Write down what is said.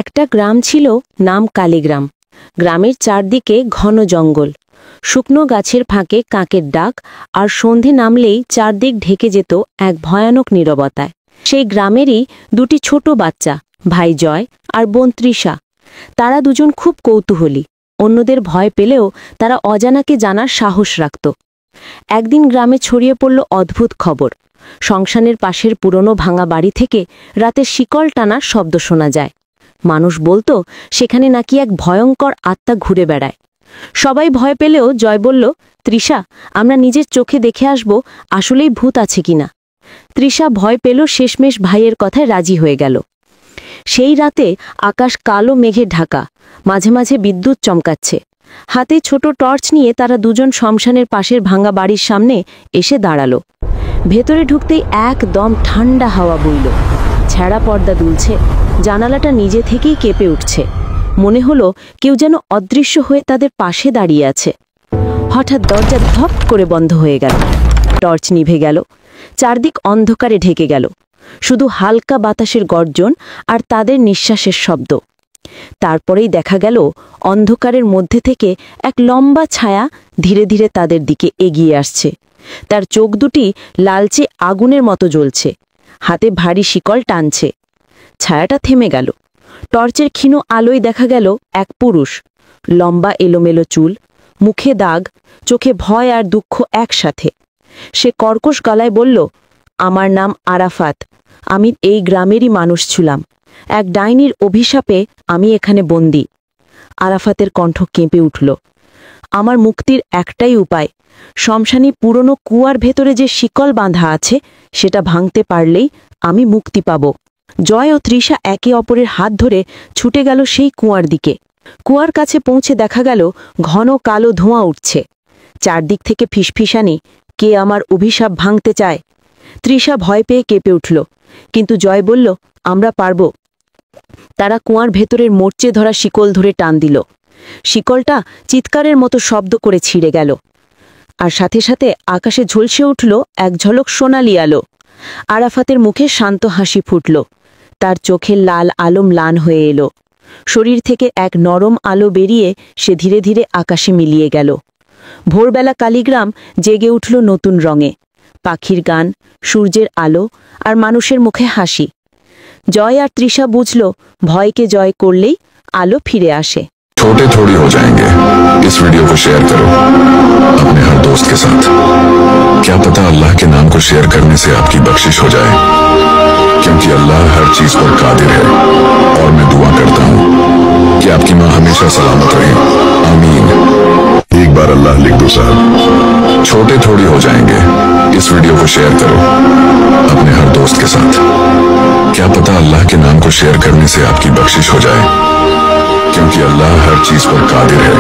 একটা গ্রাম ছিল, নাম কালীগ্রাম। গ্রামের চারদিকে ঘন জঙ্গল, শুকনো গাছের ফাঁকে কাকের ডাক, আর সন্ধে নামলেই চারদিক ঢেকে যেত এক ভয়ানক নীরবতায়। সেই গ্রামেরই দুটি ছোট বাচ্চা, ভাই জয় আর বোন তৃষা। তারা দুজন খুব কৌতূহলী, অন্যদের ভয় পেলেও তারা অজানাকে জানার সাহস রাখত। একদিন গ্রামে ছড়িয়ে পড়ল অদ্ভুত খবর। শ্মশানের পাশের পুরনো ভাঙা বাড়ি থেকে রাতের শিকল টানার শব্দ শোনা যায়। মানুষ বলতো সেখানে নাকি এক ভয়ঙ্কর আত্মা ঘুরে বেড়ায়। সবাই ভয় পেলেও জয় বলল, তৃষা, আমরা নিজের চোখে দেখে আসব আসলেই ভূত আছে কিনা। তৃষা ভয় পেল, শেষমেশ ভাইয়ের কথায় রাজি হয়ে গেল। সেই রাতে আকাশ কালো মেঘে ঢাকা, মাঝে মাঝে বিদ্যুৎ চমকাচ্ছে। হাতে ছোট টর্চ নিয়ে তারা দুজন শ্মশানের পাশের ভাঙা বাড়ির সামনে এসে দাঁড়ালো। ভেতরে ঢুকতেই একদম ঠান্ডা হাওয়া বইল, ছেঁড়া পর্দা দুলছে, জানালাটা নিজে থেকেই কেঁপে উঠছে। মনে হলো কেউ যেন অদৃশ্য হয়ে তাদের পাশে দাঁড়িয়ে আছে। হঠাৎ দরজা ধপ করে বন্ধ হয়ে গেল, টর্চ নিভে গেল, চারদিক অন্ধকারে ঢেকে গেল। শুধু হালকা বাতাসের গর্জন আর তাদের নিঃশ্বাসের শব্দ। তারপরেই দেখা গেল অন্ধকারের মধ্যে থেকে এক লম্বা ছায়া ধীরে ধীরে তাদের দিকে এগিয়ে আসছে। তার চোখ দুটি লালচে আগুনের মতো জ্বলছে, হাতে ভারী শিকল টানছে। ছায়াটা থেমে গেল। টর্চের ক্ষীণ আলোয় দেখা গেল এক পুরুষ, লম্বা এলোমেলো চুল, মুখে দাগ, চোখে ভয় আর দুঃখ একসাথে। সে কর্কশ গলায় বলল, আমার নাম আরাফাত, আমি এই গ্রামেরই মানুষ ছিলাম। এক ডাইনির অভিশাপে আমি এখানে বন্দী। আরাফাতের কণ্ঠ কেঁপে উঠল, আমার মুক্তির একটাই উপায়, শ্মশানী পুরনো কুয়ার ভেতরে যে শিকল বাঁধা আছে সেটা ভাঙতে পারলেই আমি মুক্তি পাব। জয় ও তৃষা একে অপরের হাত ধরে ছুটে গেল সেই কুয়ার দিকে। কুয়ার কাছে পৌঁছে দেখা গেল ঘন কালো ধোঁয়া উঠছে, চারদিক থেকে ফিসফিসানি, কে আমার অভিশাপ ভাঙতে চায়। তৃষা ভয় পেয়ে কেঁপে উঠল, কিন্তু জয় বলল, আমরা পারব। তারা কুয়ার ভেতরের মোর্চে ধরা শিকল ধরে টান দিল। শিকলটা চিৎকারের মতো শব্দ করে ছিঁড়ে গেল, আর সাথে সাথে আকাশে ঝলসে উঠল এক ঝলক সোনালি আলো। আরাফাতের মুখে শান্ত হাসি ফুটল, তার চোখের লাল আলো ম্লান হয়ে এলো। শরীর থেকে এক নরম আলো বেরিয়ে সে ধীরে ধীরে আকাশে মিলিয়ে গেল। ভোরবেলা কালীগ্রাম জেগে উঠল নতুন রঙে, পাখির গান, সূর্যের আলো আর মানুষের মুখে হাসি। জয় আর তৃষা বুঝল, ভয়কে জয় করলেই আলো ফিরে আসে। छोटे थोड़ी हो जाएंगे। इस वीडियो को शेयर करो अपने हर दोस्त के साथ। क्या पता अल्लाह के नाम को शेयर करने से आपकी बख्शिश हो जाए, क्योंकि अल्लाह हर चीज पर कादिर है। और मैं दुआ करता हूँ कि आपकी माँ हमेशा सलामत रहे, आमीन। एक बार अल्लाह लिख दो साहब। छोटे थोड़ी हो जाएंगे। इस वीडियो को शेयर करो अपने हर दोस्त के साथ। क्या पता अल्लाह के नाम को शेयर करने से आपकी बख्शिश हो जाए, क्योंकि अल्लाह हर चीज पर कादिर है।